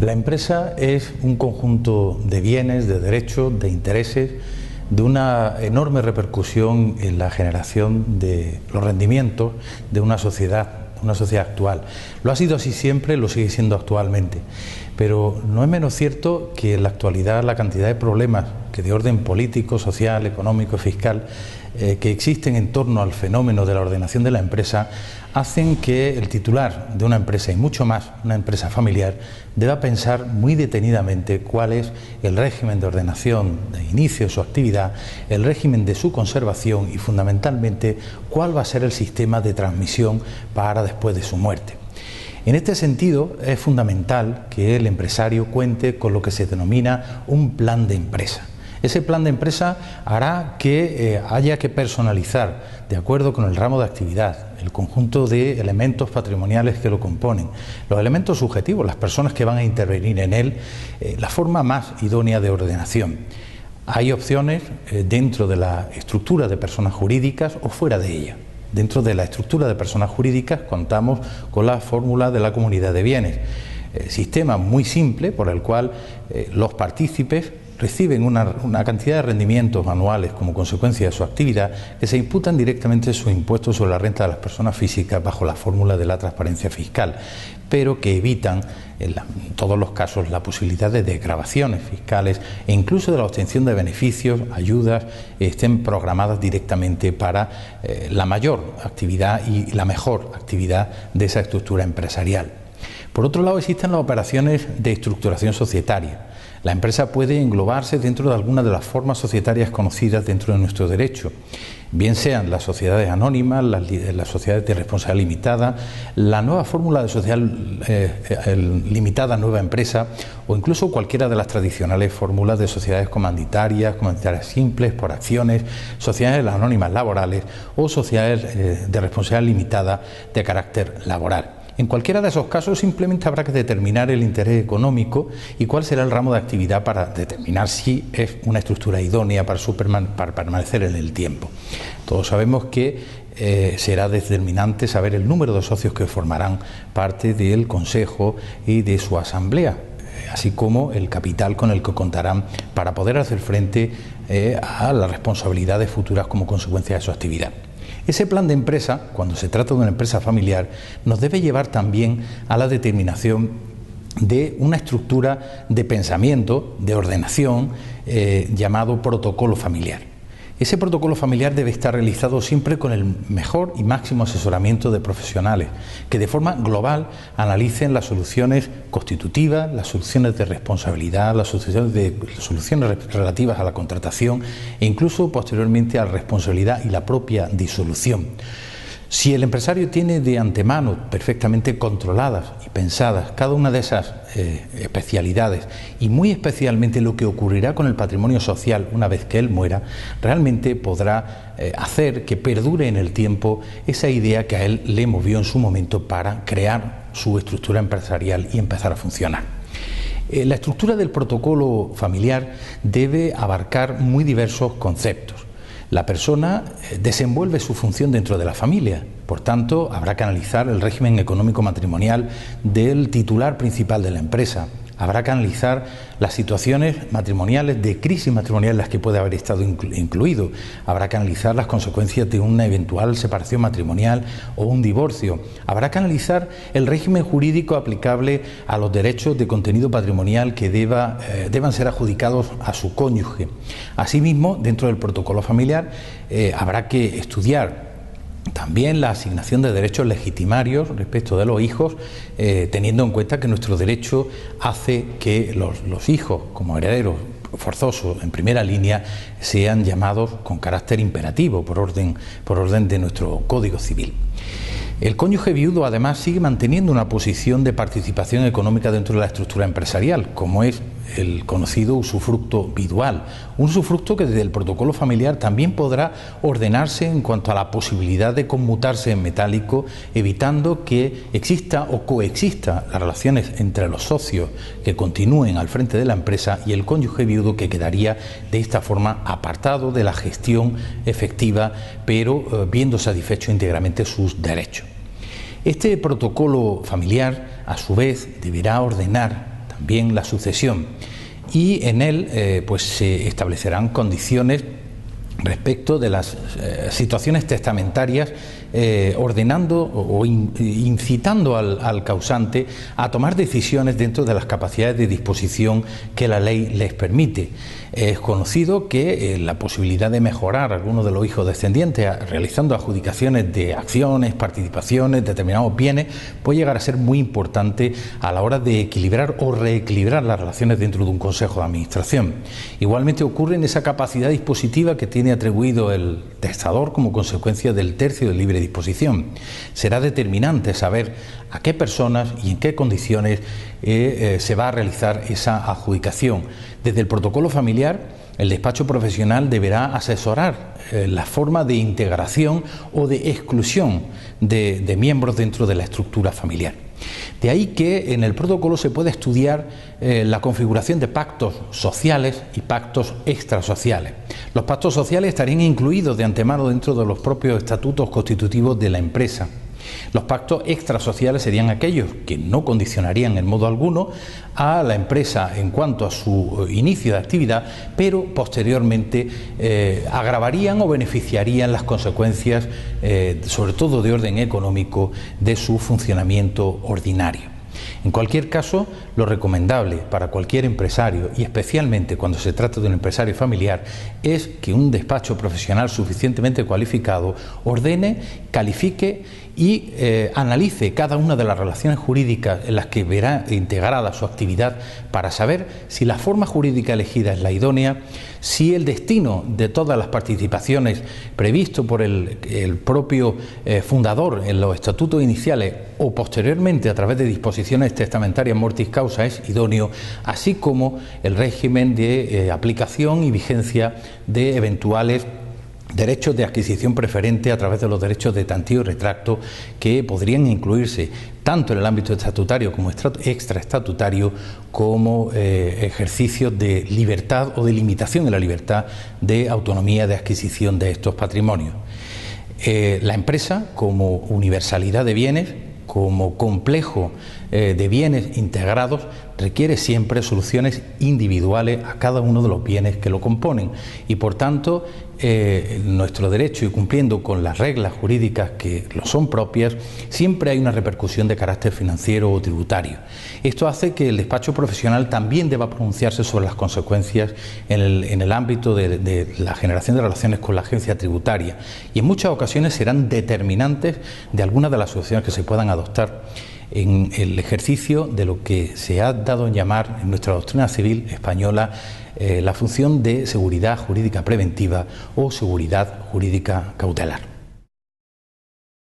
La empresa es un conjunto de bienes, de derechos, de intereses, de una enorme repercusión en la generación de los rendimientos de una sociedad actual. Lo ha sido así siempre, lo sigue siendo actualmente. Pero no es menos cierto que en la actualidad la cantidad de problemas que de orden político, social, económico, fiscal, que existen en torno al fenómeno de la ordenación de la empresa hacen que el titular de una empresa, y mucho más una empresa familiar, deba pensar muy detenidamente cuál es el régimen de ordenación de inicio de su actividad, el régimen de su conservación y fundamentalmente cuál va a ser el sistema de transmisión para después de su muerte. En este sentido, es fundamental que el empresario cuente con lo que se denomina un plan de empresa. Ese plan de empresa hará que haya que personalizar, de acuerdo con el ramo de actividad, el conjunto de elementos patrimoniales que lo componen, los elementos subjetivos, las personas que van a intervenir en él, la forma más idónea de ordenación. Hay opciones dentro de la estructura de personas jurídicas o fuera de ella. Dentro de la estructura de personas jurídicas contamos con la fórmula de la comunidad de bienes, sistema muy simple por el cual los partícipes reciben una cantidad de rendimientos anuales como consecuencia de su actividad que se imputan directamente sus impuestos sobre la renta de las personas físicas bajo la fórmula de la transparencia fiscal, pero que evitan en todos los casos la posibilidad de desgravaciones fiscales e incluso de la obtención de beneficios, ayudas, estén programadas directamente para la mayor actividad y la mejor actividad de esa estructura empresarial. Por otro lado, existen las operaciones de estructuración societaria. La empresa puede englobarse dentro de alguna de las formas societarias conocidas dentro de nuestro derecho, bien sean las sociedades anónimas, las sociedades de responsabilidad limitada, la nueva fórmula de sociedad limitada nueva empresa o incluso cualquiera de las tradicionales fórmulas de sociedades comandatarias simples, por acciones, sociedades anónimas laborales o sociedades de responsabilidad limitada de carácter laboral. En cualquiera de esos casos simplemente habrá que determinar el interés económico y cuál será el ramo de actividad para determinar si es una estructura idónea para permanecer en el tiempo. Todos sabemos que será determinante saber el número de socios que formarán parte del Consejo y de su Asamblea, así como el capital con el que contarán para poder hacer frente a las responsabilidades futuras como consecuencia de su actividad. Ese plan de empresa, cuando se trata de una empresa familiar, nos debe llevar también a la determinación de una estructura de pensamiento, de ordenación, llamado protocolo familiar. Ese protocolo familiar debe estar realizado siempre con el mejor y máximo asesoramiento de profesionales que de forma global analicen las soluciones constitutivas, las soluciones de responsabilidad, las soluciones relativas a la contratación e incluso posteriormente a la responsabilidad y la propia disolución. Si el empresario tiene de antemano perfectamente controladas y pensadas cada una de esas especialidades y muy especialmente lo que ocurrirá con el patrimonio social una vez que él muera, realmente podrá hacer que perdure en el tiempo esa idea que a él le movió en su momento para crear su estructura empresarial y empezar a funcionar. La estructura del protocolo familiar debe abarcar muy diversos conceptos. La persona desenvuelve su función dentro de la familia, por tanto, habrá que analizar el régimen económico matrimonial del titular principal de la empresa. Habrá que analizar las situaciones matrimoniales, de crisis matrimonial en las que puede haber estado incluido. Habrá que analizar las consecuencias de una eventual separación matrimonial o un divorcio. Habrá que analizar el régimen jurídico aplicable a los derechos de contenido patrimonial que deban ser adjudicados a su cónyuge. Asimismo, dentro del protocolo familiar, habrá que estudiar también la asignación de derechos legitimarios respecto de los hijos, teniendo en cuenta que nuestro derecho hace que los hijos, como herederos forzosos en primera línea, sean llamados con carácter imperativo por orden de nuestro Código Civil. El cónyuge viudo además sigue manteniendo una posición de participación económica dentro de la estructura empresarial, como es el conocido usufructo vidual, un usufructo que desde el protocolo familiar también podrá ordenarse en cuanto a la posibilidad de conmutarse en metálico, evitando que exista o coexista las relaciones entre los socios que continúen al frente de la empresa y el cónyuge viudo, que quedaría de esta forma apartado de la gestión efectiva, pero viendo satisfecho íntegramente sus derechos. Este protocolo familiar, a su vez, deberá ordenar también la sucesión, y en él pues se establecerán condiciones respecto de las situaciones testamentarias, ordenando o incitando al causante a tomar decisiones dentro de las capacidades de disposición que la ley les permite. Es conocido que la posibilidad de mejorar a alguno de los hijos descendientes realizando adjudicaciones de acciones, participaciones, determinados bienes, puede llegar a ser muy importante a la hora de equilibrar o reequilibrar las relaciones dentro de un consejo de administración. Igualmente ocurre en esa capacidad dispositiva que tiene atribuido el testador como consecuencia del tercio de libre disposición. Será determinante saber a qué personas y en qué condiciones se va a realizar esa adjudicación. Desde el protocolo familiar, el despacho profesional deberá asesorar la forma de integración o de exclusión de miembros dentro de la estructura familiar. De ahí que en el protocolo se puede estudiar la configuración de pactos sociales y pactos extrasociales. Los pactos sociales estarían incluidos de antemano dentro de los propios estatutos constitutivos de la empresa. Los pactos extrasociales serían aquellos que no condicionarían en modo alguno a la empresa en cuanto a su inicio de actividad, pero posteriormente agravarían o beneficiarían las consecuencias, sobre todo de orden económico, de su funcionamiento ordinario. En cualquier caso, lo recomendable para cualquier empresario, y especialmente cuando se trata de un empresario familiar, es que un despacho profesional suficientemente cualificado ordene, califique y analice cada una de las relaciones jurídicas en las que verá integrada su actividad para saber si la forma jurídica elegida es la idónea, si el destino de todas las participaciones previsto por el propio fundador en los estatutos iniciales o posteriormente a través de disposiciones testamentarias mortis causa es idóneo, así como el régimen de aplicación y vigencia de eventuales derechos de adquisición preferente a través de los derechos de tantío y retracto que podrían incluirse tanto en el ámbito estatutario como extraestatutario como ejercicios de libertad o de limitación de la libertad de autonomía de adquisición de estos patrimonios. La empresa, como universalidad de bienes, como complejo de bienes integrados, requiere siempre soluciones individuales a cada uno de los bienes que lo componen y por tanto nuestro derecho, y cumpliendo con las reglas jurídicas que lo son propias, siempre hay una repercusión de carácter financiero o tributario. Esto hace que el despacho profesional también deba pronunciarse sobre las consecuencias en el ámbito de la generación de relaciones con la agencia tributaria y en muchas ocasiones serán determinantes de algunas de las soluciones que se puedan adoptar en el ejercicio de lo que se ha dado en llamar en nuestra doctrina civil española la función de seguridad jurídica preventiva o seguridad jurídica cautelar.